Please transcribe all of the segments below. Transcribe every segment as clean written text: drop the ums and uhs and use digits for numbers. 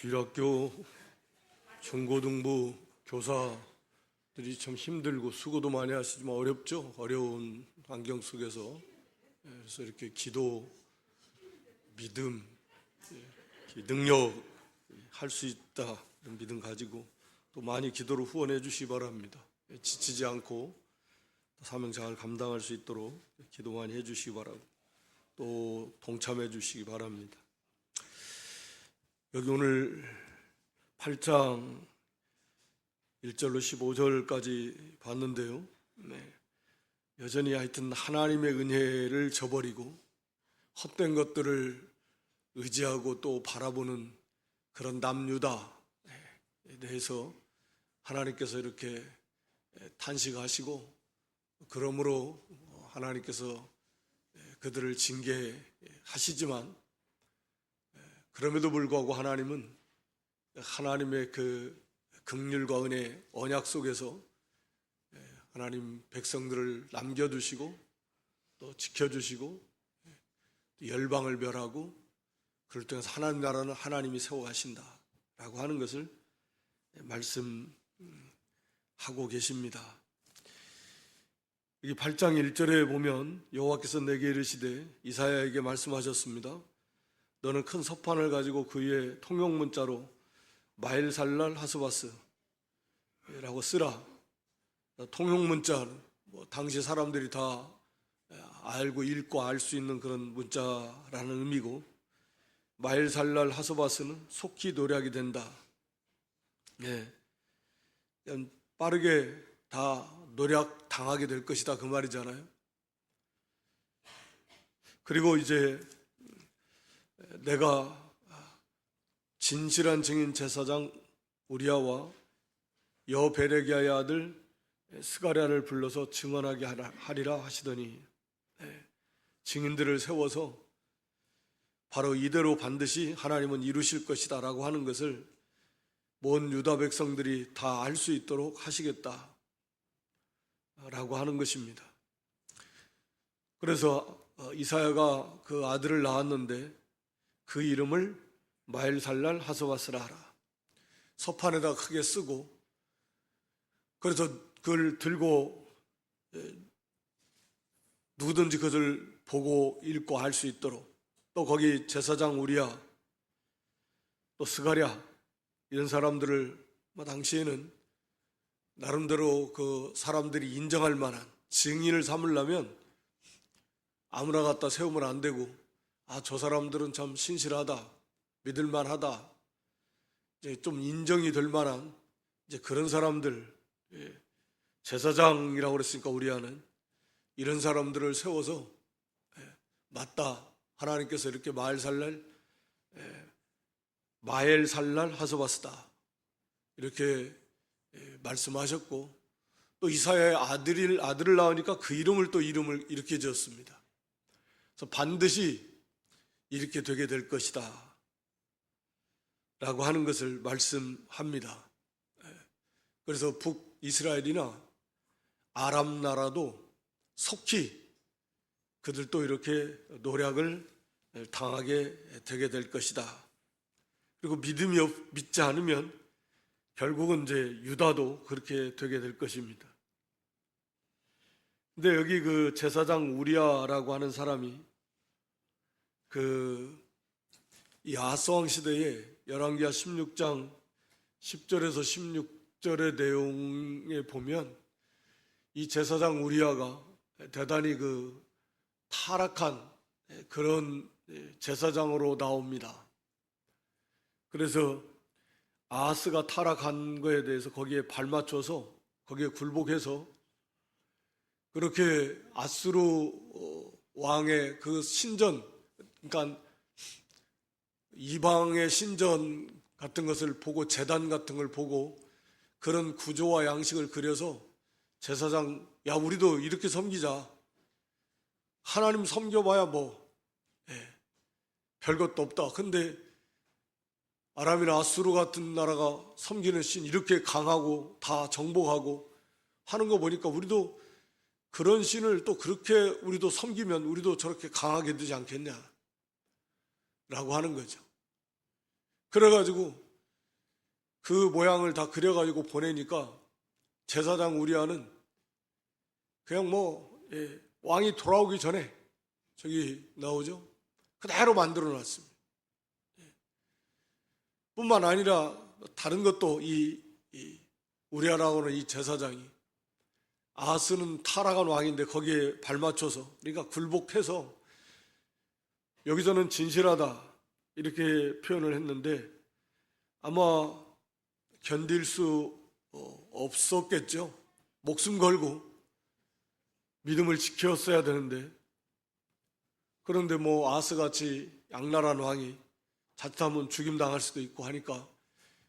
주일학교 중고등부 교사들이 참 힘들고 수고도 많이 하시지만 어렵죠. 어려운 환경 속에서. 그래서 이렇게 기도, 믿음, 능력 할 수 있다 이런 믿음 가지고 또 많이 기도로 후원해 주시기 바랍니다. 지치지 않고 사명장을 감당할 수 있도록 기도 많이 해 주시기 바라고 또 동참해 주시기 바랍니다. 여기 오늘 8장 1절로 15절까지 봤는데요. 여전히 하여튼 하나님의 은혜를 저버리고 헛된 것들을 의지하고 또 바라보는 그런 남유다에 대해서 하나님께서 이렇게 탄식하시고 그러므로 하나님께서 그들을 징계하시지만 그럼에도 불구하고 하나님은 하나님의 그 긍휼과 은혜 언약 속에서 하나님 백성들을 남겨두시고 또 지켜주시고 열방을 멸하고 그럴 때 하나님 나라는 하나님이 세워가신다라고 하는 것을 말씀하고 계십니다. 이 8장 1절에 보면 여호와께서 내게 이르시되 이사야에게 말씀하셨습니다. 너는 큰 서판을 가지고 그 위에 통용문자로 마헬살랄 하스바스라고 쓰라. 통용문자, 당시 사람들이 다 알고 읽고 알 수 있는 그런 문자라는 의미고, 마헬살랄 하스바스는 속히 노략이 된다. 빠르게 다 노략 당하게 될 것이다 그 말이잖아요. 그리고 이제 내가 진실한 증인 제사장 우리아와 여베레기야의 아들 스가랴를 불러서 증언하게 하리라 하시더니 증인들을 세워서 바로 이대로 반드시 하나님은 이루실 것이다 라고 하는 것을 온 유다 백성들이 다 알 수 있도록 하시겠다 라고 하는 것입니다. 그래서 이사야가 그 아들을 낳았는데 그 이름을 마헬살랄 하스바스라 하라. 서판에다 크게 쓰고, 그래서 그걸 들고 누구든지 그것을 보고 읽고 알 수 있도록, 또 거기 제사장 우리야 또 스가랴 이런 사람들을 당시에는 나름대로 그 사람들이 인정할 만한 증인을 삼으려면 아무나 갖다 세우면 안 되고, 저 사람들은 참 신실하다, 믿을만하다, 이제 좀 인정이 될 만한 이제 그런 사람들, 제사장이라고 그랬으니까 우리아는 이런 사람들을 세워서 맞다, 하나님께서 이렇게 마헬살랄 하스바스다 이렇게 말씀하셨고, 또 이사야의 아들을 낳으니까 그 이름을 이렇게 지었습니다. 그래서 반드시 이렇게 되게 될 것이다 라고 하는 것을 말씀합니다. 그래서 북이스라엘이나 아람 나라도 속히 그들도 이렇게 노략을 당하게 되게 될 것이다. 그리고 믿지 않으면 결국은 이제 유다도 그렇게 되게 될 것입니다. 근데 여기 그 제사장 우리아라고 하는 사람이 이 아하스왕 시대에 열왕기하 16장 10절에서 16절의 내용에 보면 이 제사장 우리아가 대단히 그 타락한 그런 제사장으로 나옵니다. 그래서 아하스가 타락한 거에 대해서 거기에 발맞춰서 거기에 굴복해서 그렇게 아수르 왕의 그 신전, 그러니까 이방의 신전 같은 것을 보고, 제단 같은 걸 보고 그런 구조와 양식을 그려서 제사장, 야 우리도 이렇게 섬기자, 하나님 섬겨봐야 별것도 없다. 근데 아람이나 아수르 같은 나라가 섬기는 신 이렇게 강하고 다 정복하고 하는 거 보니까 우리도 그런 신을 또 그렇게 우리도 섬기면 우리도 저렇게 강하게 되지 않겠냐 라고 하는 거죠. 그래가지고 그 모양을 다 그려가지고 보내니까 제사장 우리아는 그냥 왕이 돌아오기 전에 저기 나오죠. 그대로 만들어 놨습니다. 뿐만 아니라 다른 것도 이 우리아라고 하는 이 제사장이 아하스는 타락한 왕인데 거기에 발맞춰서 그러니까 굴복해서 여기서는 진실하다 이렇게 표현을 했는데 아마 견딜 수 없었겠죠. 목숨 걸고 믿음을 지켰어야 되는데 그런데 아하스같이 악랄한 왕이 자칫하면 죽임당할 수도 있고 하니까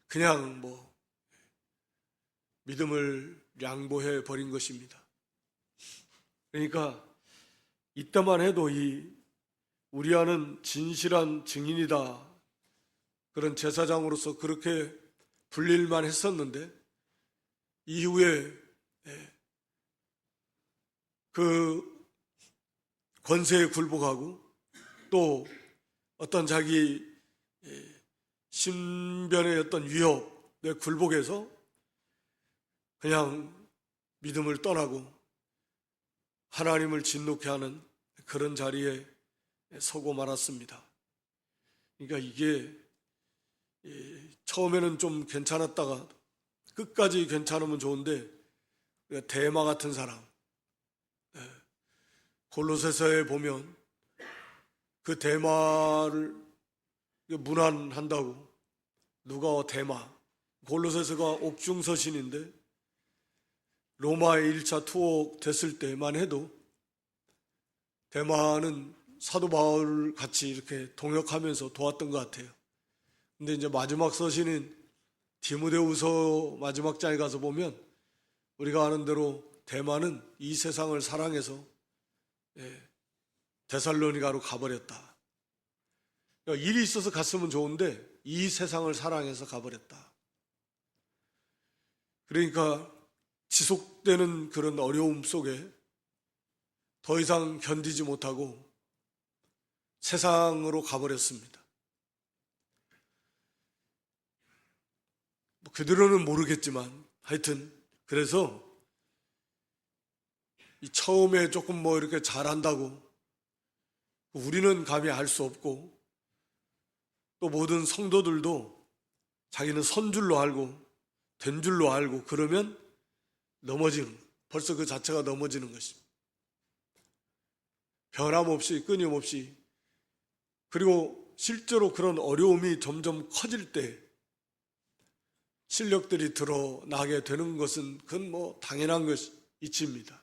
그냥 믿음을 양보해 버린 것입니다. 그러니까 이때만 해도 이 우리아는 진실한 증인이다. 그런 제사장으로서 그렇게 불릴만 했었는데 이후에 그 권세에 굴복하고 또 어떤 자기 신변의 어떤 위협에 굴복해서 그냥 믿음을 떠나고 하나님을 진노케 하는 그런 자리에 서고 말았습니다. 그러니까 이게 처음에는 좀 괜찮았다가 끝까지 괜찮으면 좋은데 대마 같은 사람 골로새서에 보면 그 대마를 문안한다고 누가 대마 골로새서가 옥중서신인데 로마의 1차 투옥 됐을 때만 해도 대마는 사도 바울 같이 이렇게 동역하면서 도왔던 것 같아요. 근데 이제 마지막 서신인 디모데후서 마지막 장에 가서 보면 우리가 아는 대로 대마는 이 세상을 사랑해서 데살로니가로 가버렸다. 그러니까 일이 있어서 갔으면 좋은데 이 세상을 사랑해서 가버렸다. 그러니까 지속되는 그런 어려움 속에 더 이상 견디지 못하고 세상으로 가버렸습니다. 그대로는 모르겠지만 하여튼 그래서 처음에 조금 이렇게 잘한다고 우리는 감히 알 수 없고 또 모든 성도들도 자기는 선 줄로 알고 된 줄로 알고 그러면 넘어지는 벌써 그 자체가 넘어지는 것입니다. 변함없이 끊임없이 그리고 실제로 그런 어려움이 점점 커질 때 실력들이 드러나게 되는 것은 그건 당연한 이치입니다.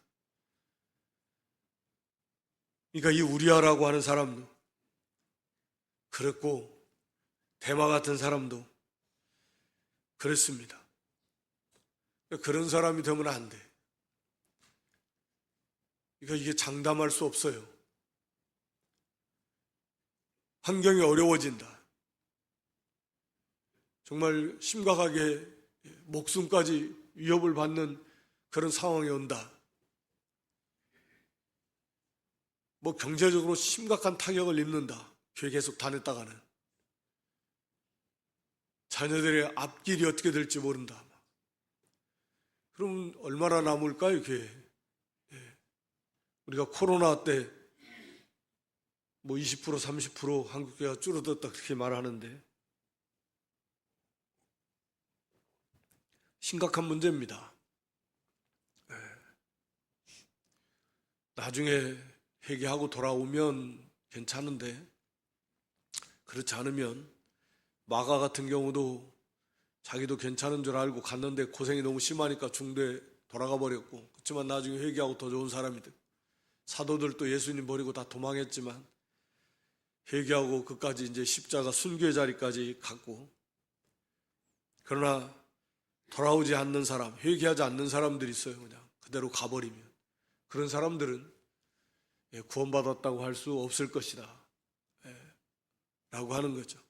그러니까 이 우리아라고 하는 사람도 그랬고 대마 같은 사람도 그랬습니다. 그런 사람이 되면 안 돼. 그러니까 이게 장담할 수 없어요. 환경이 어려워진다. 정말 심각하게 목숨까지 위협을 받는 그런 상황이 온다. 경제적으로 심각한 타격을 입는다. 교회 계속 다녔다가는. 자녀들의 앞길이 어떻게 될지 모른다. 그럼 얼마나 남을까요, 교회? 우리가 코로나 때 20% 30% 한국교회가 줄어들었다 그렇게 말하는데 심각한 문제입니다. 나중에 회개하고 돌아오면 괜찮은데 그렇지 않으면 마가 같은 경우도 자기도 괜찮은 줄 알고 갔는데 고생이 너무 심하니까 중도에 돌아가 버렸고 그렇지만 나중에 회개하고 더 좋은 사람이 됐고 사도들도 예수님 버리고 다 도망했지만 회개하고 그까지 이제 십자가 순교의 자리까지 갔고 그러나 돌아오지 않는 사람, 회개하지 않는 사람들이 있어요. 그냥 그대로 가버리면 그런 사람들은 구원받았다고 할 수 없을 것이다 라고 하는 거죠.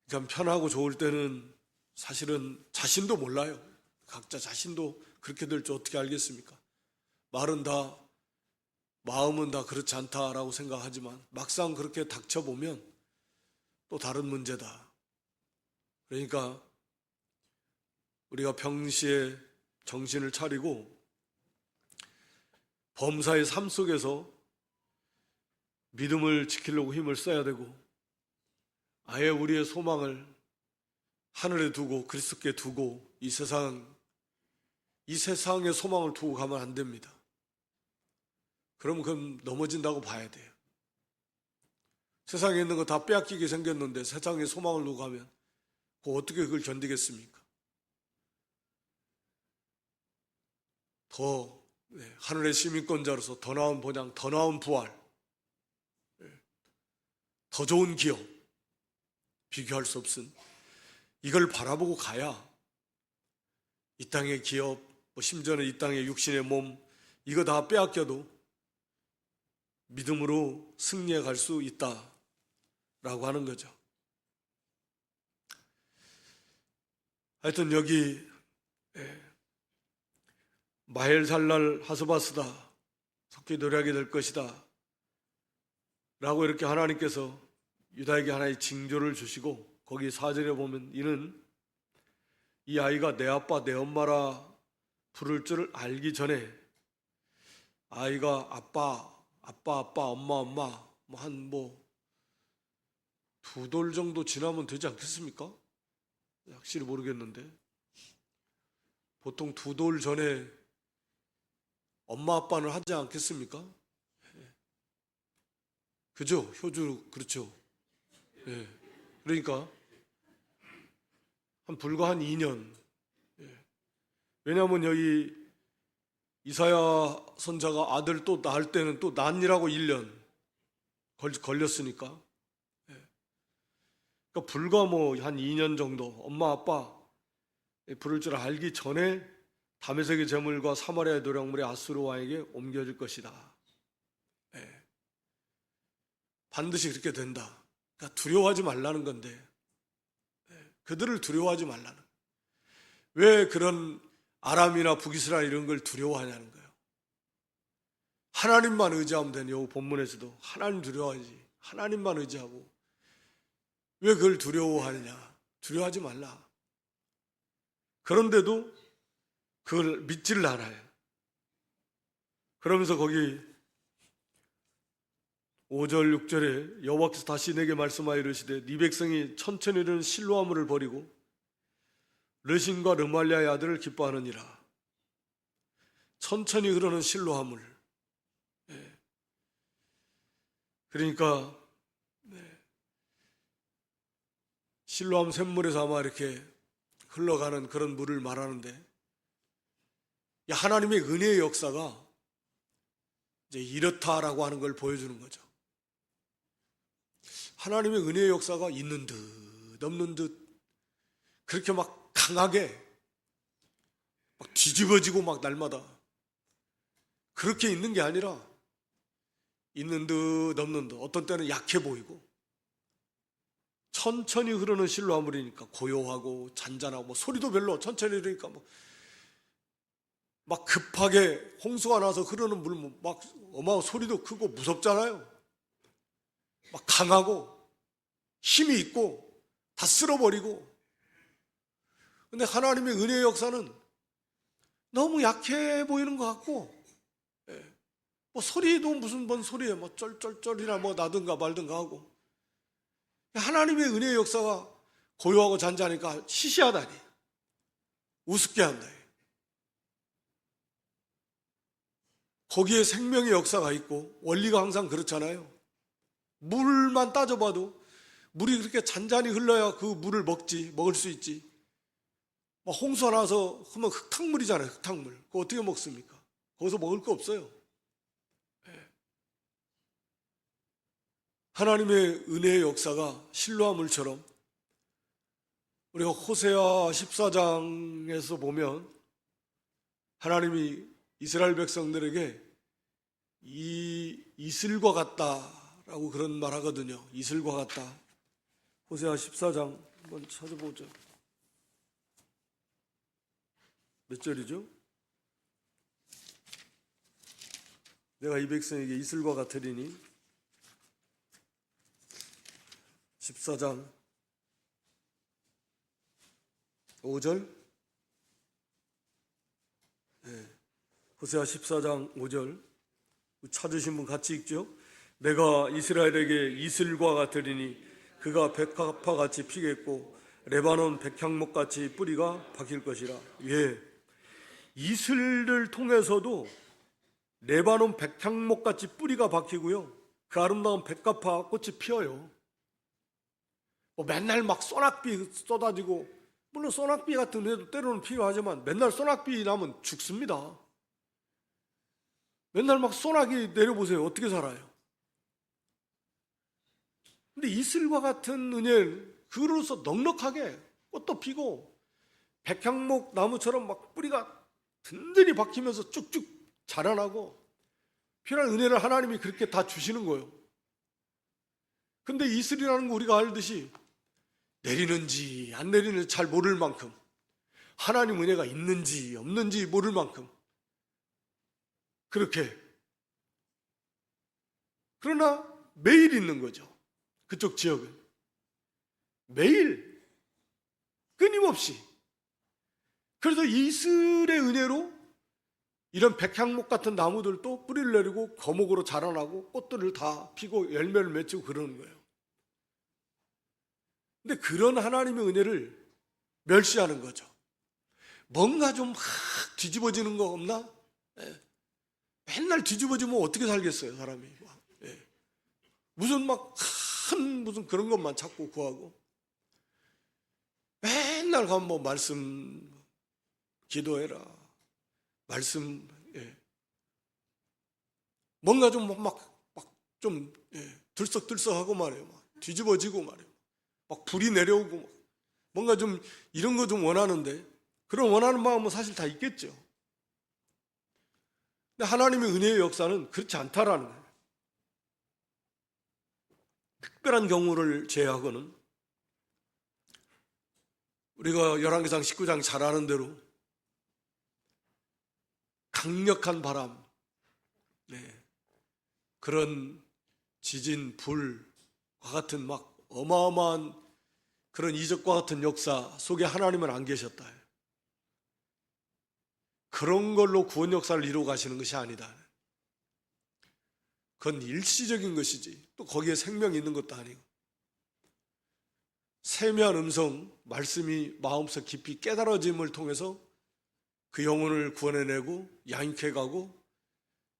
그러니까 편하고 좋을 때는 사실은 자신도 몰라요. 각자 자신도 그렇게 될 줄 어떻게 알겠습니까? 마음은 다 그렇지 않다라고 생각하지만 막상 그렇게 닥쳐보면 또 다른 문제다. 그러니까 우리가 평시에 정신을 차리고 범사의 삶 속에서 믿음을 지키려고 힘을 써야 되고, 아예 우리의 소망을 하늘에 두고 그리스도께 두고 이 세상의 소망을 두고 가면 안 됩니다. 그러면 그건 넘어진다고 봐야 돼요. 세상에 있는 거 다 빼앗기게 생겼는데 세상에 소망을 두고 가면 어떻게 그걸 견디겠습니까? 더 하늘의 시민권자로서 더 나은 본향, 더 나은 부활, 더 좋은 기업, 비교할 수 없은 이걸 바라보고 가야 이 땅의 기업, 심지어는 이 땅의 육신의 몸, 이거 다 빼앗겨도 믿음으로 승리해 갈 수 있다라고 하는 거죠. 하여튼 여기 마헬살랄 하스바스다, 속히 노래하게 될 것이다 라고 이렇게 하나님께서 유다에게 하나의 징조를 주시고, 거기 4절에 보면 이는 이 아이가 내 아빠 내 엄마라 부를 줄을 알기 전에, 아이가 아빠 엄마 한 두 돌 정도 지나면 되지 않겠습니까? 확실히 모르겠는데 보통 두 돌 전에 엄마 아빠는 하지 않겠습니까? 그죠? 효주 그렇죠. 예. 그러니까 불과 한 2년. 왜냐하면 여기 이사야 선자가 아들 또 낳을 때는 또 낳으라고 1년 걸렸으니까. 그러니까 불과 한 2년 정도 엄마 아빠 부를 줄 알기 전에 다메섹의 제물과 사마리아의 노략물이 아수르 왕에게 옮겨질 것이다. 반드시 그렇게 된다. 그러니까 두려워하지 말라는 건데, 그들을 두려워하지 말라는 거예요. 왜 그런 아람이나 북이스라엘 이런 걸 두려워하냐는 거예요. 하나님만 의지하면 되는, 요 본문에서도 하나님 두려워하지, 하나님만 의지하고 왜 그걸 두려워하느냐. 두려워하지 말라. 그런데도 그걸 믿지를 않아요. 그러면서 거기 5절 6절에 여호와께서 다시 내게 말씀하여 이르시되 네 백성이 천천히 흐르는 실로아물을 버리고 르신과 르말리아의 아들을 기뻐하느니라. 천천히 흐르는 실로아물. 그러니까 실로암 샘물에서 아마 이렇게 흘러가는 그런 물을 말하는데, 하나님의 은혜의 역사가 이제 이렇다라고 하는 걸 보여주는 거죠. 하나님의 은혜의 역사가 있는 듯 없는 듯 그렇게 막 강하게 막 뒤집어지고 막 날마다 그렇게 있는 게 아니라 있는 듯 없는 듯, 어떤 때는 약해 보이고 천천히 흐르는 실로아물이니까 고요하고 잔잔하고 소리도 별로, 천천히 흐르니까 막 급하게 홍수가 나서 흐르는 물 막 어마어마한 소리도 크고 무섭잖아요. 막 강하고 힘이 있고 다 쓸어버리고. 근데 하나님의 은혜의 역사는 너무 약해 보이는 것 같고, 소리도 무슨 뭔 소리에 쩔쩔쩔이나 나든가 말든가 하고, 하나님의 은혜의 역사가 고요하고 잔잔하니까 시시하다니, 우습게 한다. 거기에 생명의 역사가 있고, 원리가 항상 그렇잖아요. 물만 따져봐도 물이 그렇게 잔잔히 흘러야 그 물을 먹을 수 있지. 홍수가 나서 그러면 흙탕물이잖아요. 흙탕물. 그거 어떻게 먹습니까? 거기서 먹을 거 없어요. 하나님의 은혜의 역사가 실로아물처럼, 우리가 호세아 14장에서 보면 하나님이 이스라엘 백성들에게 이 이슬과 같다라고 그런 말 하거든요. 이슬과 같다. 호세아 14장 한번 찾아보죠. 몇 절이죠? 내가 이 백성에게 이슬과 같으리니 14장 5절, 호세아 14장 5절 찾으신 분 같이 읽죠. 내가 이스라엘에게 이슬과 같으리니 그가 백합화 같이 피겠고 레바논 백향목 같이 뿌리가 박힐 것이라. 예, 이슬을 통해서도 레바논 백향목 같이 뿌리가 박히고요, 그 아름다운 백합화 꽃이 피어요. 맨날 막 소낙비 쏟아지고, 물론 소낙비 같은 애도 때로는 필요하지만 맨날 소낙비 나면 죽습니다. 맨날 막 소낙이 내려보세요. 어떻게 살아요? 근데 이슬과 같은 은혜는 그로서 넉넉하게 꽃도 피고 백향목 나무처럼 막 뿌리가 든든히 박히면서 쭉쭉 자라나고 필요한 은혜를 하나님이 그렇게 다 주시는 거예요. 근데 이슬이라는 거 우리가 알듯이 내리는지 안 내리는지 잘 모를 만큼, 하나님 은혜가 있는지 없는지 모를 만큼 그렇게, 그러나 매일 있는 거죠. 그쪽 지역은 매일 끊임없이. 그래서 이슬의 은혜로 이런 백향목 같은 나무들도 뿌리를 내리고 거목으로 자라나고 꽃들을 다 피고 열매를 맺히고 그러는 거예요. 근데 그런 하나님의 은혜를 멸시하는 거죠. 뭔가 좀 뒤집어지는 거 없나? 맨날 뒤집어지면 어떻게 살겠어요, 사람이. 무슨 막 무슨 그런 것만 찾고 구하고, 맨날 가면 뭐 말씀 기도해라, 말씀, 뭔가 좀 좀 들썩들썩하고 말이에요. 막 뒤집어지고 말이에요. 막 불이 내려오고, 뭔가 좀 이런 거 좀 원하는데, 그런 원하는 마음은 사실 다 있겠죠. 근데 하나님의 은혜의 역사는 그렇지 않다라는 거예요. 특별한 경우를 제외하고는 우리가 열왕기상 19장 잘 아는 대로 강력한 바람, 그런 지진, 불과 같은 막 어마어마한 그런 이적과 같은 역사 속에 하나님은 안 계셨다. 그런 걸로 구원 역사를 이루어 가시는 것이 아니다. 그건 일시적인 것이지 또 거기에 생명이 있는 것도 아니고, 세미한 음성, 말씀이 마음속 깊이 깨달아짐을 통해서 그 영혼을 구원해내고 양육해 가고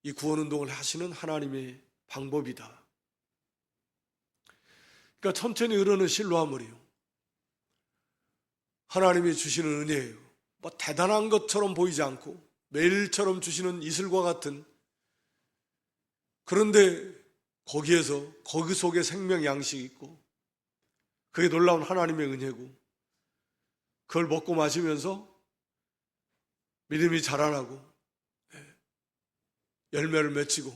이 구원운동을 하시는 하나님의 방법이다. 그러니까 천천히 흐르는 실로아물이요, 하나님이 주시는 은혜예요. 뭐 대단한 것처럼 보이지 않고 매일처럼 주시는 이슬과 같은, 그런데 거기에서 거기 속에 생명 양식이 있고 그게 놀라운 하나님의 은혜고, 그걸 먹고 마시면서 믿음이 자라나고 열매를 맺히고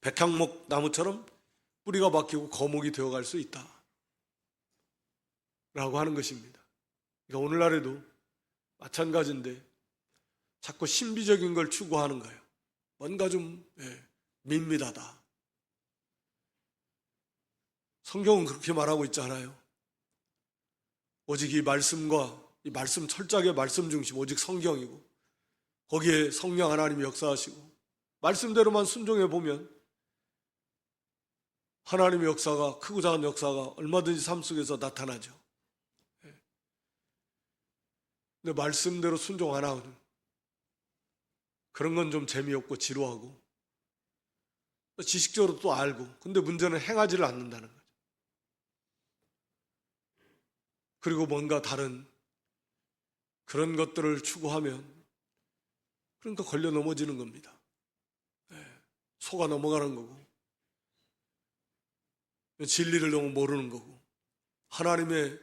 백향목 나무처럼 뿌리가 박히고 거목이 되어갈 수 있다 라고 하는 것입니다. 그러니까 오늘날에도 마찬가지인데 자꾸 신비적인 걸 추구하는 거예요. 뭔가 좀 밋밋하다. 성경은 그렇게 말하고 있잖아요. 오직 이 말씀과 이 말씀 철저하게 말씀 중심, 오직 성경이고 거기에 성령 하나님이 역사하시고 말씀대로만 순종해 보면 하나님의 역사가, 크고 작은 역사가 얼마든지 삶 속에서 나타나죠. 근데 말씀대로 순종 안 하는 그런 건 좀 재미없고 지루하고 지식적으로 또 알고, 근데 문제는 행하지를 않는다는 거죠. 그리고 뭔가 다른 그런 것들을 추구하면 그러니까 걸려 넘어지는 겁니다. 속아 넘어가는 거고, 진리를 너무 모르는 거고, 하나님의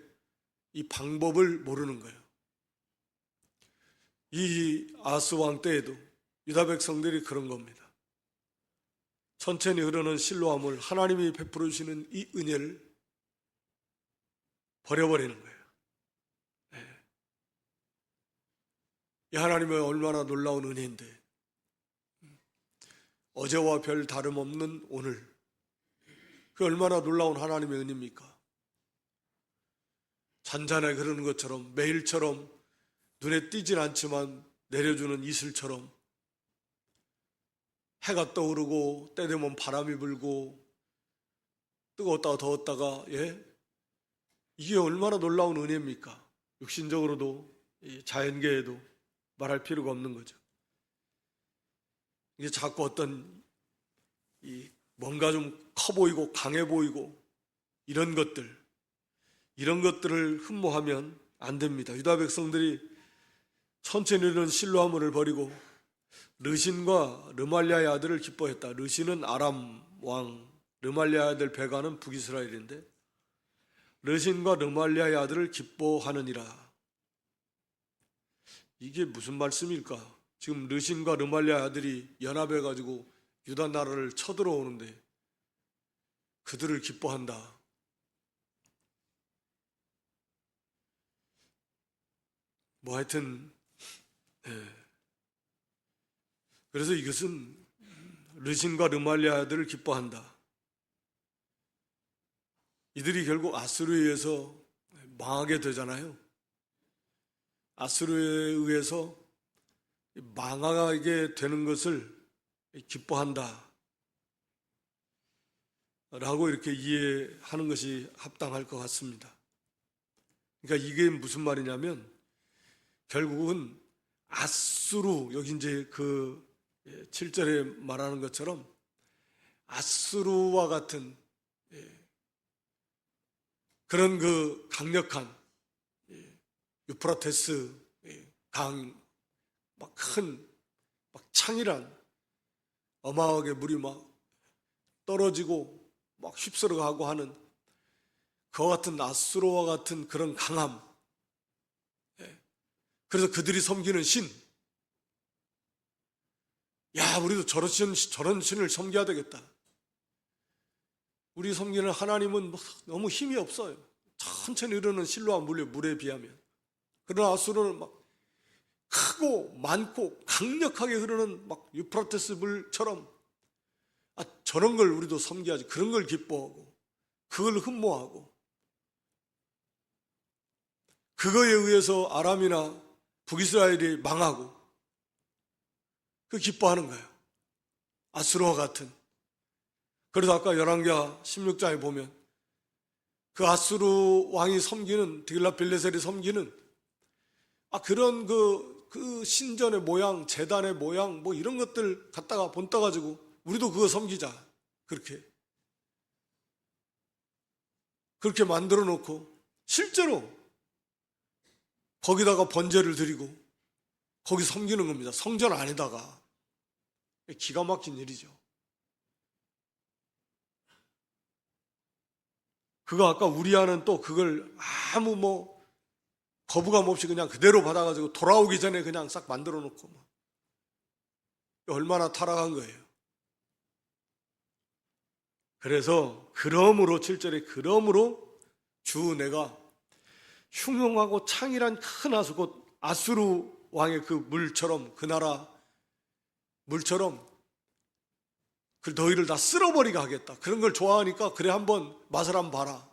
이 방법을 모르는 거예요. 이 아스 왕 때에도 유다 백성들이 그런 겁니다. 천천히 흐르는 실로암을, 하나님이 베풀어 주시는 이 은혜를 버려버리는 거예요. 이 하나님의 얼마나 놀라운 은혜인데, 어제와 별 다름없는 오늘, 그 얼마나 놀라운 하나님의 은혜입니까? 잔잔하게 흐르는 것처럼, 매일처럼 눈에 띄진 않지만 내려주는 이슬처럼 해가 떠오르고 때 되면 바람이 불고 뜨거웠다가 더웠다가, 이게 얼마나 놀라운 은혜입니까? 육신적으로도 자연계에도 말할 필요가 없는 거죠. 이게 자꾸 어떤 뭔가 좀 커 보이고 강해 보이고 이런 것들을 흠모하면 안 됩니다. 유다 백성들이 천천히 흐르는 실로아물을 버리고 르신과 르말리아의 아들을 기뻐했다. 르신은 아람 왕, 르말리아의 아들 베가는 북이스라엘인데 르신과 르말리아의 아들을 기뻐하느니라. 이게 무슨 말씀일까? 지금 르신과 르말리아의 아들이 연합해가지고 유다 나라를 쳐들어오는데 그들을 기뻐한다. 뭐 하여튼 그래서 이것은 르신과 르말리아 아들을 기뻐한다. 이들이 결국 아수르에 의해서 망하게 되잖아요. 아수르에 의해서 망하게 되는 것을 기뻐한다 라고 이렇게 이해하는 것이 합당할 것 같습니다. 그러니까 이게 무슨 말이냐면 결국은 아수르, 여기 이제 그 7절에 말하는 것처럼 아수르와 같은 그런 그 강력한 유프라테스 강, 막 큰, 막 창이란 어마어마하게 물이 막 떨어지고 막 휩쓸어 가고 하는 그와 같은 아수르와 같은 그런 강함. 그래서 그들이 섬기는 신. 야, 우리도 저런 신을 섬겨야 되겠다. 우리 섬기는 하나님은 너무 힘이 없어요. 천천히 흐르는 실로아 물에 비하면. 그러나 아수르는 막 크고 많고 강력하게 흐르는 막 유프라테스 물처럼 저런 걸 우리도 섬겨야지. 그런 걸 기뻐하고 그걸 흠모하고 그거에 의해서 아람이나 북이스라엘이 망하고 그 기뻐하는 거예요. 아수르와 같은. 그래서 아까 열왕기하 16장에 보면 그 아수르 왕이 섬기는 디글랏빌레셀이 섬기는 그런 그 신전의 모양, 제단의 모양 뭐 이런 것들 갖다가 본따 가지고 우리도 그거 섬기자. 그렇게 만들어 놓고 실제로 거기다가 번제를 드리고 거기 섬기는 겁니다. 성전 안에다가. 기가 막힌 일이죠. 그거 아까 우리아는 또 그걸 아무 거부감 없이 그냥 그대로 받아가지고 돌아오기 전에 그냥 싹 만들어 놓고 얼마나 타락한 거예요. 그래서 그러므로 7절에 그러므로 주 내가 흉흉하고 창이란 큰 하수 곧 아수르 왕의 그 물처럼 그 나라 물처럼 그 너희를 다 쓸어버리게 하겠다. 그런 걸 좋아하니까 그래 한번 맛을 한번 봐라.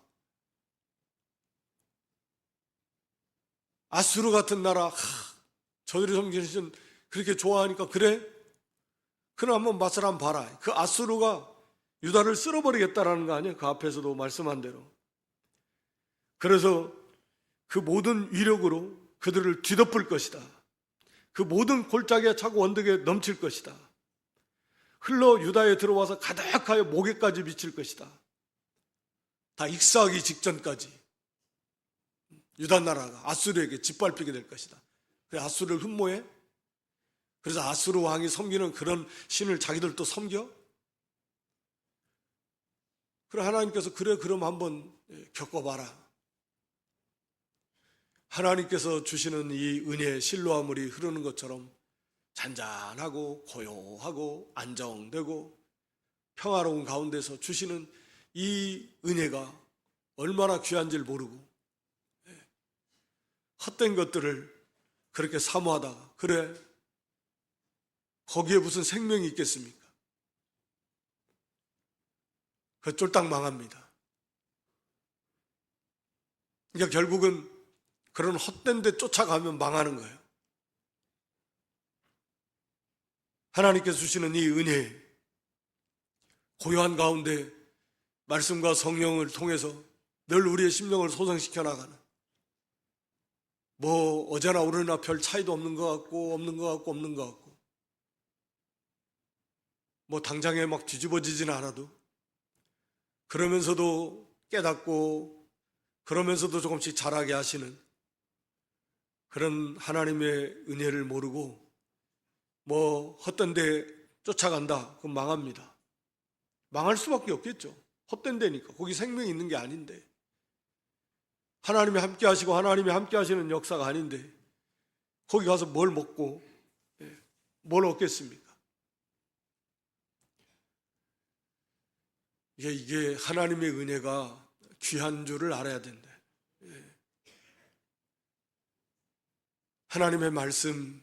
아수르 같은 나라 저들이 섬기는 신 그렇게 좋아하니까 그래? 그럼 한번 맛을 한번 봐라. 그 아수르가 유다를 쓸어버리겠다라는 거 아니에요? 그 앞에서도 말씀한 대로. 그래서 그 모든 위력으로 그들을 뒤덮을 것이다. 그 모든 골짜기에 차고 언덕에 넘칠 것이다. 흘러 유다에 들어와서 가득하여 목에까지 미칠 것이다. 다 익사하기 직전까지 유다 나라가 아수르에게 짓밟히게 될 것이다. 그래 아수르를 흠모해? 그래서 아수르 왕이 섬기는 그런 신을 자기들도 섬겨? 그래 하나님께서 그래 그럼 한번 겪어봐라. 하나님께서 주시는 이 은혜의 실로아물이 흐르는 것처럼 잔잔하고 고요하고 안정되고 평화로운 가운데서 주시는 이 은혜가 얼마나 귀한지를 모르고 헛된 것들을 그렇게 사모하다가 그래 거기에 무슨 생명이 있겠습니까? 그 쫄딱 망합니다. 그러니까 결국은 그런 헛된 데 쫓아가면 망하는 거예요. 하나님께서 주시는 이 은혜, 고요한 가운데 말씀과 성령을 통해서 늘 우리의 심령을 소생시켜 나가는, 뭐 어제나 오늘이나 별 차이도 없는 것 같고 없는 것 같고 없는 것 같고, 뭐 당장에 막 뒤집어지지는 않아도 그러면서도 깨닫고 그러면서도 조금씩 자라게 하시는 그런 하나님의 은혜를 모르고 뭐 헛된 데 쫓아간다, 그럼 망합니다. 망할 수밖에 없겠죠. 헛된 데니까. 거기 생명이 있는 게 아닌데, 하나님이 함께 하시고 하나님이 함께 하시는 역사가 아닌데 거기 가서 뭘 먹고 뭘 얻겠습니까? 이게 하나님의 은혜가 귀한 줄을 알아야 된다. 하나님의 말씀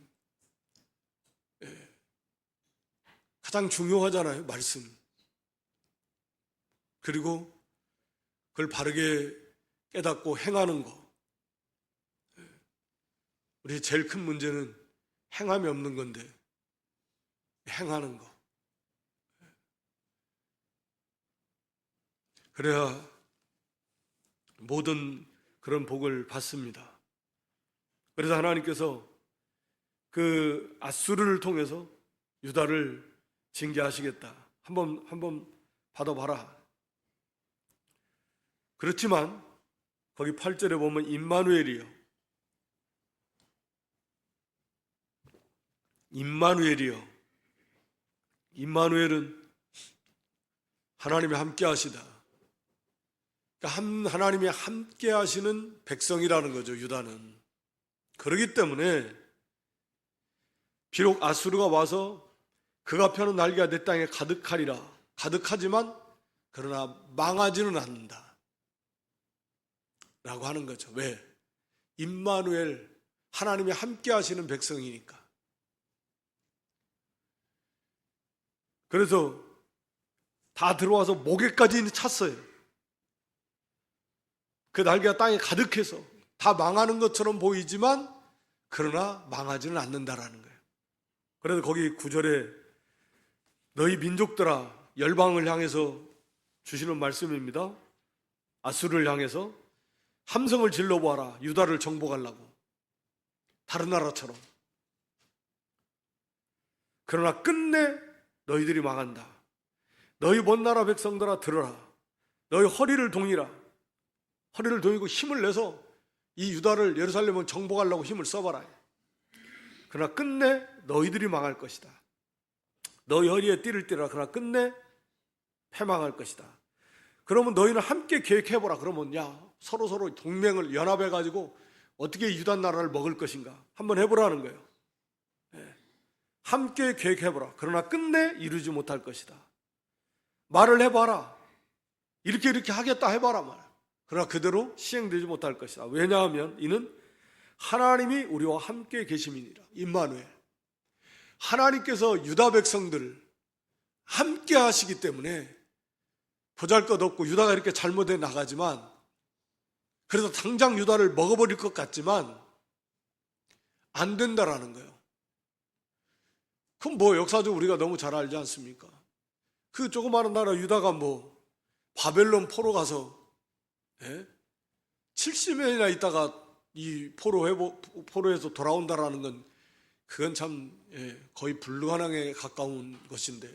가장 중요하잖아요. 말씀. 그리고 그걸 바르게 깨닫고 행하는 거. 우리 제일 큰 문제는 행함이 없는 건데, 행하는 거. 그래야 모든 그런 복을 받습니다. 그래서 하나님께서 그 앗수르를 통해서 유다를 징계하시겠다. 한번 받아봐라. 그렇지만 거기 8절에 보면 임마누엘이요. 임마누엘은 하나님이 함께 하시다. 그러니까 하나님이 함께 하시는 백성이라는 거죠, 유다는. 그렇기 때문에 비록 아수르가 와서 그가 펴는 날개가 내 땅에 가득하리라. 가득하지만 그러나 망하지는 않는다 라고 하는 거죠. 왜? 임마누엘, 하나님이 함께 하시는 백성이니까. 그래서 다 들어와서 목에까지 찼어요. 그 날개가 땅에 가득해서 다 망하는 것처럼 보이지만 그러나 망하지는 않는다라는 거예요. 그래서 거기 9절에 너희 민족들아, 열방을 향해서 주시는 말씀입니다. 아수르를 향해서 함성을 질러보아라. 유다를 정복하려고. 다른 나라처럼. 그러나 끝내 너희들이 망한다. 너희 먼 나라 백성들아 들어라. 너희 허리를 동이라. 허리를 동이고 힘을 내서 이 유다를, 예루살렘을 정복하려고 힘을 써봐라. 그러나 끝내 너희들이 망할 것이다. 너희 허리에 띠를 띠라. 그러나 끝내 패망할 것이다. 그러면 너희는 함께 계획해보라. 그러면 서로 동맹을 연합해가지고 어떻게 유다 나라를 먹을 것인가 한번 해보라는 거예요. 함께 계획해보라. 그러나 끝내 이루지 못할 것이다. 말을 해봐라. 이렇게 하겠다 해봐라 말이야. 그러나 그대로 시행되지 못할 것이다. 왜냐하면 이는 하나님이 우리와 함께 계심이니라. 임마누엘. 하나님께서 유다 백성들을 함께 하시기 때문에 보잘것없고 유다가 이렇게 잘못해 나가지만, 그래서 당장 유다를 먹어버릴 것 같지만 안 된다라는 거예요. 그럼 뭐 역사적으로 우리가 너무 잘 알지 않습니까? 그 조그마한 나라 유다가 뭐 바벨론 포로 가서 70년이나 있다가 이 포로에서 돌아온다라는 건 그건 참 거의 불가능에 가까운 것인데,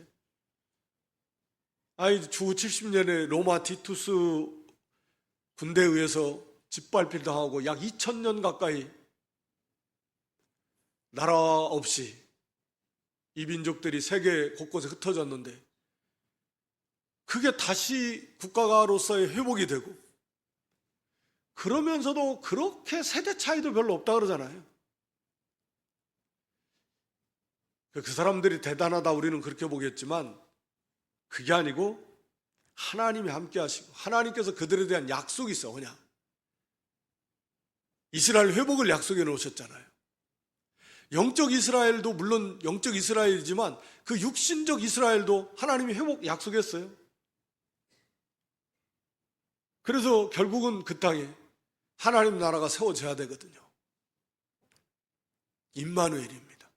주 70년에 로마 티투스 군대에 의해서 짓밟히를 당하고 약 2000년 가까이 나라 없이 이 민족들이 세계 곳곳에 흩어졌는데, 그게 다시 국가로서의 회복이 되고, 그러면서도 그렇게 세대 차이도 별로 없다 그러잖아요. 그 사람들이 대단하다 우리는 그렇게 보겠지만 그게 아니고 하나님이 함께 하시고 하나님께서 그들에 대한 약속이 있어. 그냥 이스라엘 회복을 약속해 놓으셨잖아요. 영적 이스라엘도 물론 영적 이스라엘이지만 그 육신적 이스라엘도 하나님이 회복 약속했어요. 그래서 결국은 그 땅에 하나님 나라가 세워져야 되거든요. 임마누엘입니다.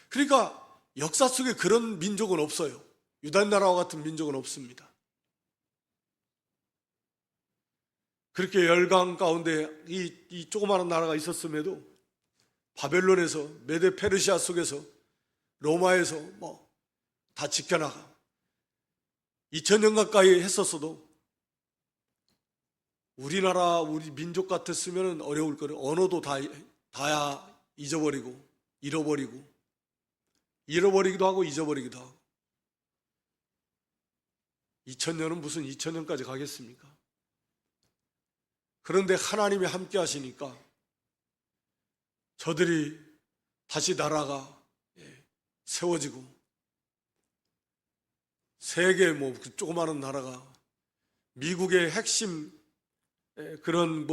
그러니까 역사 속에 그런 민족은 없어요. 유다 나라와 같은 민족은 없습니다. 그렇게 열강 가운데 이 조그마한 나라가 있었음에도 바벨론에서 메데 페르시아 속에서 로마에서 다 지켜나가 2000년 가까이 했었어도 우리나라 우리 민족 같았으면 어려울 거예요. 언어도 다 잊어버리고 잃어버리기도 하고 잊어버리기도 하고 2000년은 무슨 2000년까지 가겠습니까? 그런데 하나님이 함께 하시니까 저들이 다시 나라가 세워지고 세계 그 조그마한 나라가 미국의 핵심 그런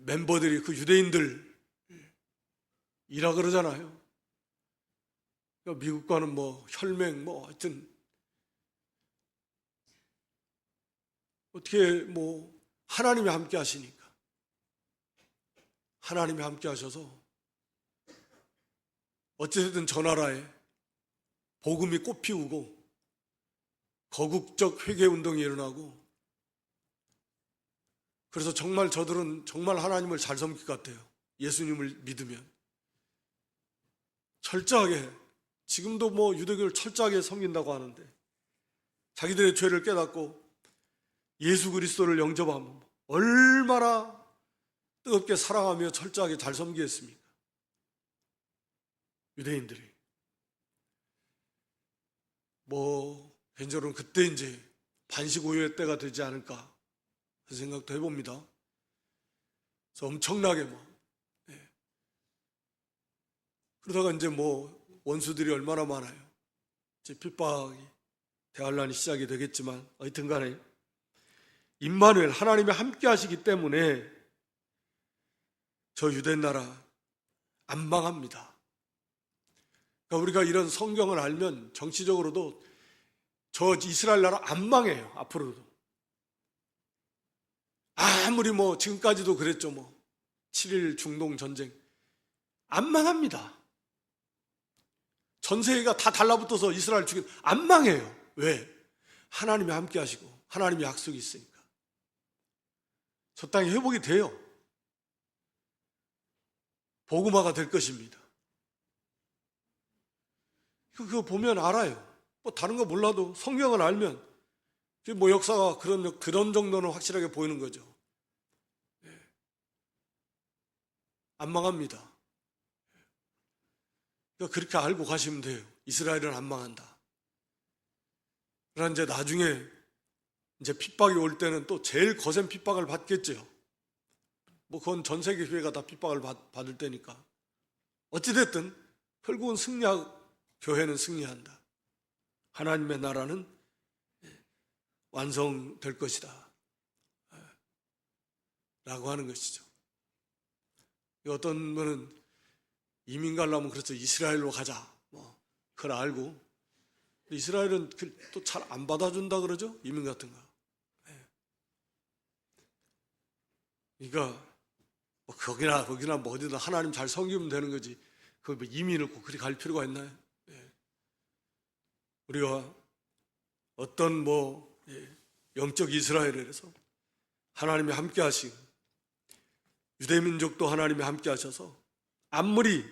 멤버들이 그 유대인들이라 그러잖아요. 그러니까 미국과는 혈맹 하여튼 어떻게 하나님이 함께 하시니까 하나님이 함께 하셔서 어찌됐든 저 나라에 복음이 꽃피우고 거국적 회개운동이 일어나고 그래서 정말 저들은 정말 하나님을 잘 섬길 것 같아요. 예수님을 믿으면 철저하게 지금도 유대교를 철저하게 섬긴다고 하는데 자기들의 죄를 깨닫고 예수 그리스도를 영접하면 얼마나 뜨겁게 사랑하며 철저하게 잘 섬기겠습니까? 유대인들이 개인적으로는 그때 이제 반식오요의 때가 되지 않을까 하는 생각도 해봅니다. 그래서 엄청나게 그러다가 이제 원수들이 얼마나 많아요. 이제 핍박이 대환란이 시작이 되겠지만 하여튼 간에 임마누엘 하나님이 함께 하시기 때문에 저 유대 나라 안 망합니다. 그러니까 우리가 이런 성경을 알면 정치적으로도 저 이스라엘 나라 안 망해요. 앞으로도 아무리 지금까지도 그랬죠. 7일 중동 전쟁 안 망합니다. 전 세계가 다 달라붙어서 이스라엘 죽인 안 망해요. 왜? 하나님이 함께 하시고 하나님의 약속이 있으니까 저 땅이 회복이 돼요. 복음화가 될 것입니다. 그거 보면 알아요. 다른 거 몰라도 성경을 알면 역사가 그런 정도는 확실하게 보이는 거죠. 안 망합니다. 그렇게 알고 가시면 돼요. 이스라엘은 안 망한다. 그러나 이제 나중에 핍박이 올 때는 또 제일 거센 핍박을 받겠죠. 그건 전 세계 교회가 다 핍박을 받을 때니까. 어찌됐든 결국은 교회는 승리한다. 하나님의 나라는 완성될 것이다 라고 하는 것이죠. 어떤 분은 이민 가려면 그렇죠. 이스라엘로 가자. 그걸 알고. 이스라엘은 또 잘 안 받아준다 그러죠. 이민 같은 거. 그러니까 거기나 어디나 하나님 잘 섬기면 되는 거지. 이민을 꼭 그리 갈 필요가 있나요? 우리가 어떤 영적 이스라엘에서 하나님이 함께 하시고 유대민족도 하나님이 함께 하셔서 아무리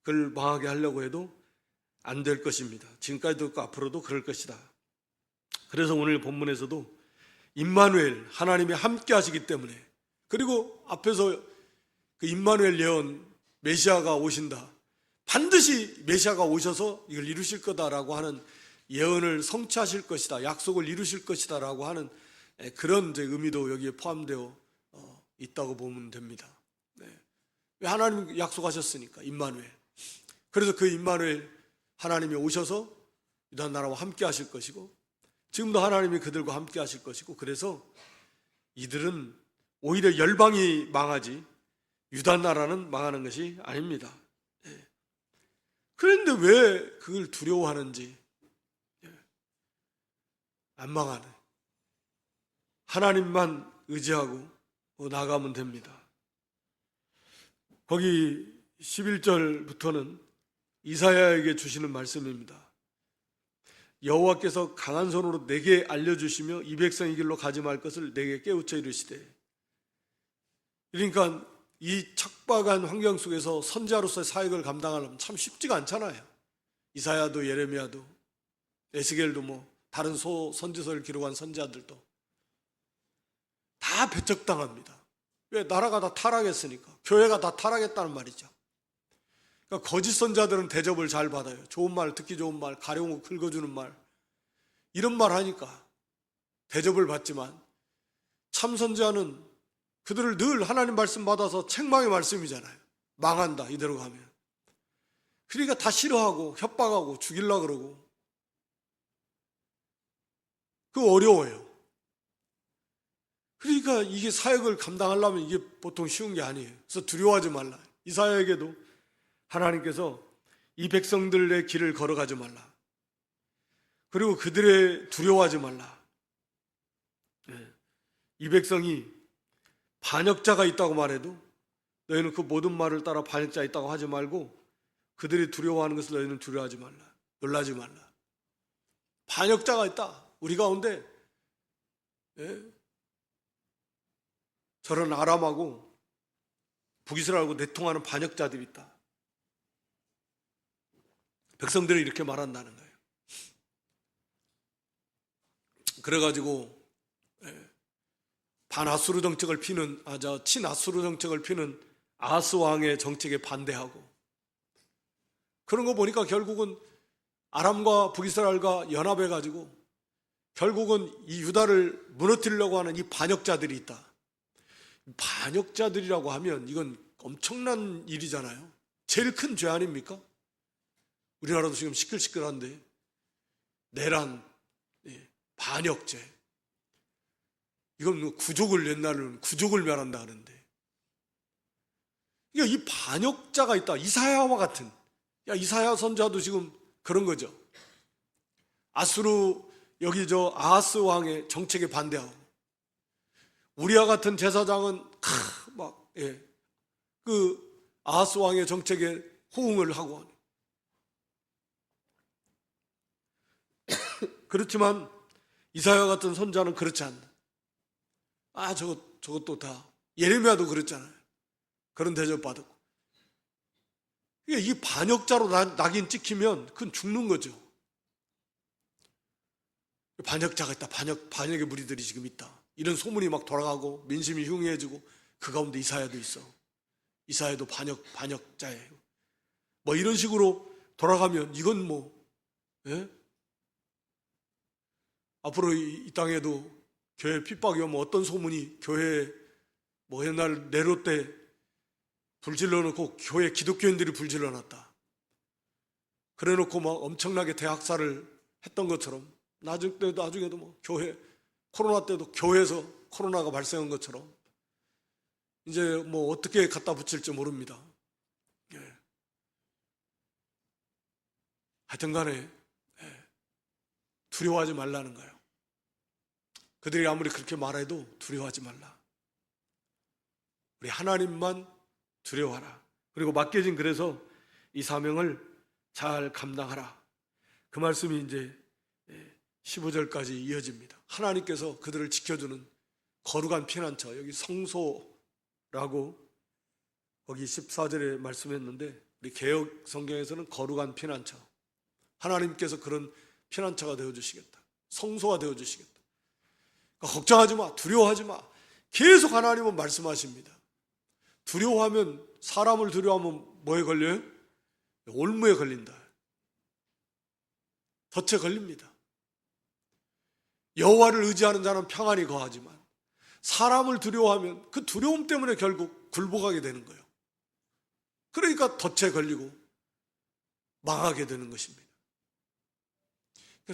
그걸 망하게 하려고 해도 안 될 것입니다. 지금까지도 그렇고 앞으로도 그럴 것이다. 그래서 오늘 본문에서도 임마누엘 하나님이 함께 하시기 때문에 그리고 앞에서 그 임마누엘 예언 메시아가 오신다. 반드시 메시아가 오셔서 이걸 이루실 거다라고 하는 예언을 성취하실 것이다. 약속을 이루실 것이다 라고 하는 그런 의미도 여기에 포함되어 있다고 보면 됩니다. 왜 하나님 약속하셨으니까 임마누엘. 그래서 그 임마누엘 하나님이 오셔서 유다 나라와 함께 하실 것이고 지금도 하나님이 그들과 함께 하실 것이고 그래서 이들은 오히려 열방이 망하지 유다 나라는 망하는 것이 아닙니다. 그런데 왜 그걸 두려워하는지 안 망하네. 하나님만 의지하고 나가면 됩니다. 거기 11절부터는 이사야에게 주시는 말씀입니다. 여호와께서 강한 손으로 내게 알려주시며 이 백성의 길로 가지 말 것을 내게 깨우쳐 이르시되. 그러니까 이 척박한 환경 속에서 선지자로서의 사역을 감당하려면 참 쉽지가 않잖아요. 이사야도 예레미야도 에스겔도 다른 선지서를 기록한 선지자들도 다 배척당합니다. 왜? 나라가 다 타락했으니까. 교회가 다 타락했다는 말이죠. 그러니까 거짓 선지자들은 대접을 잘 받아요. 좋은 말, 듣기 좋은 말, 가려운 거 긁어주는 말, 이런 말 하니까 대접을 받지만, 참 선지자는 그들을 늘 하나님 말씀 받아서 책망의 말씀이잖아요. 망한다 이대로 가면. 그러니까 다 싫어하고 협박하고 죽이려고 그러고. 그거 어려워요. 그러니까 이게 사역을 감당하려면 이게 보통 쉬운 게 아니에요. 그래서 두려워하지 말라. 이사야에게도 하나님께서 이 백성들의 길을 걸어가지 말라. 그리고 그들의 두려워하지 말라. 이 백성이 반역자가 있다고 말해도 너희는 그 모든 말을 따라 반역자 있다고 하지 말고 그들이 두려워하는 것을 너희는 두려워하지 말라. 놀라지 말라. 반역자가 있다. 우리 가운데 저런 아람하고 북이스라엘하고 내통하는 반역자들이 있다. 백성들이 이렇게 말한다는 거예요. 그래가지고 반아수르 정책을 피는 친아수르 정책을 피는 아하스 왕의 정책에 반대하고, 그런 거 보니까 결국은 아람과 북이스라엘과 연합해가지고 결국은 이 유다를 무너뜨리려고 하는 이 반역자들이 있다. 반역자들이라고 하면 이건 엄청난 일이잖아요. 제일 큰 죄 아닙니까? 우리나라도 지금 시끌시끌한데 내란, 반역죄, 이건 구족을 옛날에는 구족을 멸한다 하는데, 그러니까 이 반역자가 있다. 이사야와 같은, 이사야 선지자도 지금 그런 거죠. 아하스 왕의 정책에 반대하고, 우리와 같은 제사장은 그 아하스 왕의 정책에 호응을 하고 하는. 그렇지만 이사야 같은 선지자는 그렇지 않다. 저것도 다, 예레미야도 그랬잖아요. 그런 대접 받았고. 이 반역자로 낙인 찍히면 그건 죽는 거죠. 반역자가 있다. 반역의 무리들이 지금 있다. 이런 소문이 막 돌아가고 민심이 흉해지고, 그 가운데 이사야도 있어. 이사야도 반역자예요. 이런 식으로 돌아가면 이건 앞으로 이 땅에도 교회 핍박이 오면 어떤 소문이, 교회에 옛날 네로 때 불질러 놓고 교회 기독교인들이 불질러 놨다. 그래 놓고 엄청나게 대학살을 했던 것처럼, 나중에도 교회, 코로나 때도 교회에서 코로나가 발생한 것처럼 이제 어떻게 갖다 붙일지 모릅니다. 하여튼 간에 두려워하지 말라는 거예요. 그들이 아무리 그렇게 말해도 두려워하지 말라. 우리 하나님만 두려워하라. 그리고 맡겨진, 그래서 이 사명을 잘 감당하라. 그 말씀이 이제 15절까지 이어집니다. 하나님께서 그들을 지켜주는 거룩한 피난처, 여기 성소라고 거기 14절에 말씀했는데, 우리 개역 성경에서는 거룩한 피난처, 하나님께서 그런 피난처가 되어주시겠다. 성소가 되어주시겠다. 그러니까 걱정하지 마, 두려워하지 마. 계속 하나님은 말씀하십니다. 두려워하면, 사람을 두려워하면 뭐에 걸려요? 올무에 걸린다. 덫에 걸립니다. 여호와를 의지하는 자는 평안이 거하지만 사람을 두려워하면 그 두려움 때문에 결국 굴복하게 되는 거예요. 그러니까 덫에 걸리고 망하게 되는 것입니다.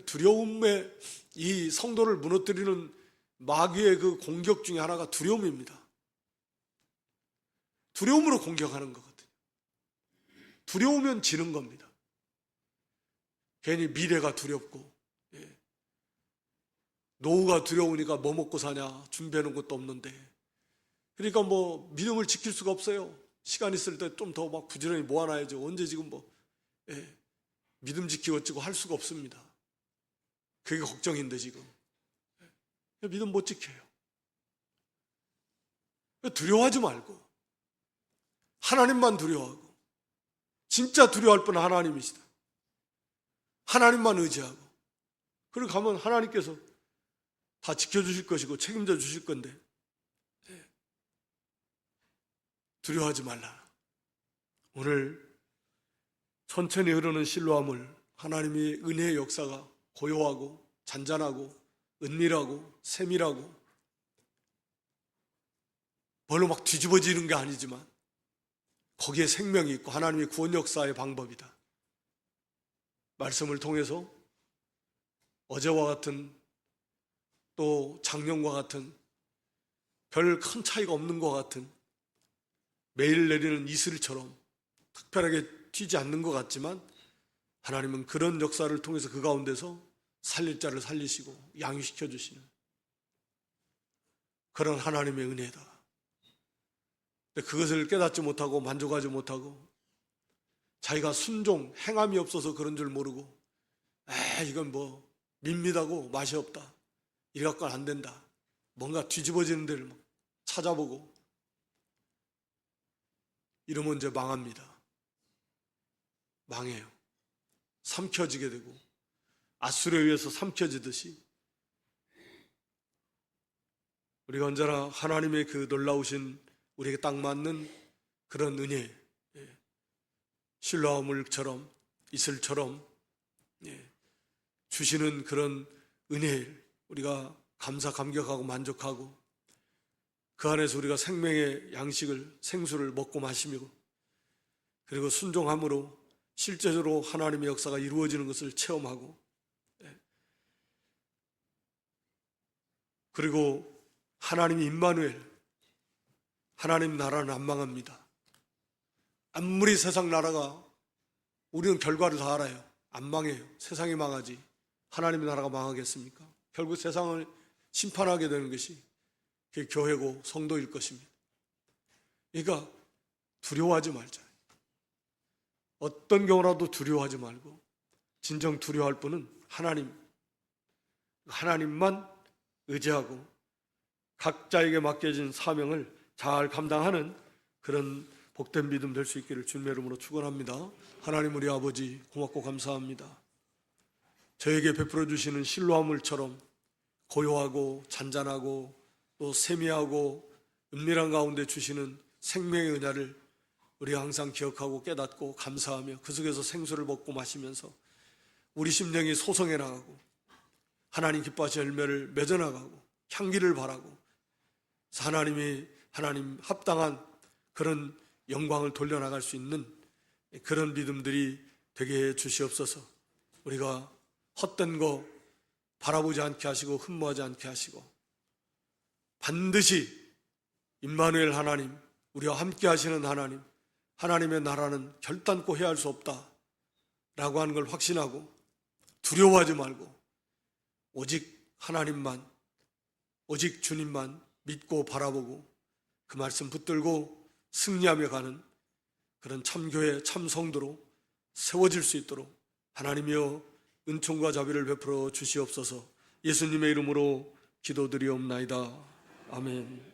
두려움에, 이 성도를 무너뜨리는 마귀의 그 공격 중에 하나가 두려움입니다. 두려움으로 공격하는 거거든요. 두려우면 지는 겁니다. 괜히 미래가 두렵고, 노후가 두려우니까 뭐 먹고 사냐, 준비해 놓은 것도 없는데, 그러니까 뭐 믿음을 지킬 수가 없어요. 시간 있을 때 좀 더 막 부지런히 모아놔야죠. 언제 지금 믿음 지키고 어쩌고 할 수가 없습니다. 그게 걱정인데 지금 믿음 못 지켜요. 두려워하지 말고 하나님만 두려워하고, 진짜 두려워할 분은 하나님이시다. 하나님만 의지하고, 그리고 가면 하나님께서 다 지켜주실 것이고 책임져 주실 건데 두려워하지 말라. 오늘 천천히 흐르는 실로암을 하나님의 은혜의 역사가 고요하고 잔잔하고 은밀하고 세밀하고 뭘로 막 뒤집어지는 게 아니지만 거기에 생명이 있고 하나님의 구원 역사의 방법이다. 말씀을 통해서 어제와 같은 또 작년과 같은 별 큰 차이가 없는 것 같은 매일 내리는 이슬처럼 특별하게 튀지 않는 것 같지만 하나님은 그런 역사를 통해서 그 가운데서 살릴 자를 살리시고 양육시켜 주시는 그런 하나님의 은혜다. 근데 그것을 깨닫지 못하고 만족하지 못하고 자기가 순종, 행함이 없어서 그런 줄 모르고 이건 뭐 밋밋하고 맛이 없다, 이래 갖고는 안 된다, 뭔가 뒤집어지는 데를 막 찾아보고 이러면 이제 망합니다. 망해요. 삼켜지게 되고 앗술에 의해서 삼켜지듯이 우리가 언제나 하나님의 그 놀라우신 우리에게 딱 맞는 그런 은혜, 실로아물처럼 이슬처럼 주시는 그런 은혜를 우리가 감사 감격하고 만족하고 그 안에서 우리가 생명의 양식을, 생수를 먹고 마시고 그리고 순종함으로 실제적으로 하나님의 역사가 이루어지는 것을 체험하고 그리고 하나님이 임마누엘, 하나님 나라는 안 망합니다. 아무리 세상 나라가, 우리는 결과를 다 알아요. 안 망해요. 세상이 망하지 하나님의 나라가 망하겠습니까? 결국 세상을 심판하게 되는 것이 그게 교회고 성도일 것입니다. 그러니까 두려워하지 말자. 어떤 경우라도 두려워하지 말고 진정 두려워할 분은 하나님만 의지하고 각자에게 맡겨진 사명을 잘 감당하는 그런 복된 믿음 될 수 있기를 주님의 이름으로 축원합니다. 하나님 우리 아버지 고맙고 감사합니다. 저에게 베풀어 주시는 실로아물처럼 고요하고 잔잔하고 또 세미하고 은밀한 가운데 주시는 생명의 은혜를 우리가 항상 기억하고 깨닫고 감사하며 그 속에서 생수를 먹고 마시면서 우리 심령이 소성해 나가고 하나님 기뻐하시는 열매를 맺어 나가고 향기를 바라고 하나님 합당한 그런 영광을 돌려나갈 수 있는 그런 믿음들이 되게 해 주시옵소서. 우리가 헛된 거 바라보지 않게 하시고 흠모하지 않게 하시고 반드시 임마누엘 하나님, 우리와 함께 하시는 하나님, 하나님의 나라는 결단코 해야 할 수 없다라고 하는 걸 확신하고 두려워하지 말고 오직 하나님만, 오직 주님만 믿고 바라보고 그 말씀 붙들고 승리하며 가는 그런 참교회, 참성도로 세워질 수 있도록 하나님이여 은총과 자비를 베풀어 주시옵소서. 예수님의 이름으로 기도드리옵나이다. 아멘.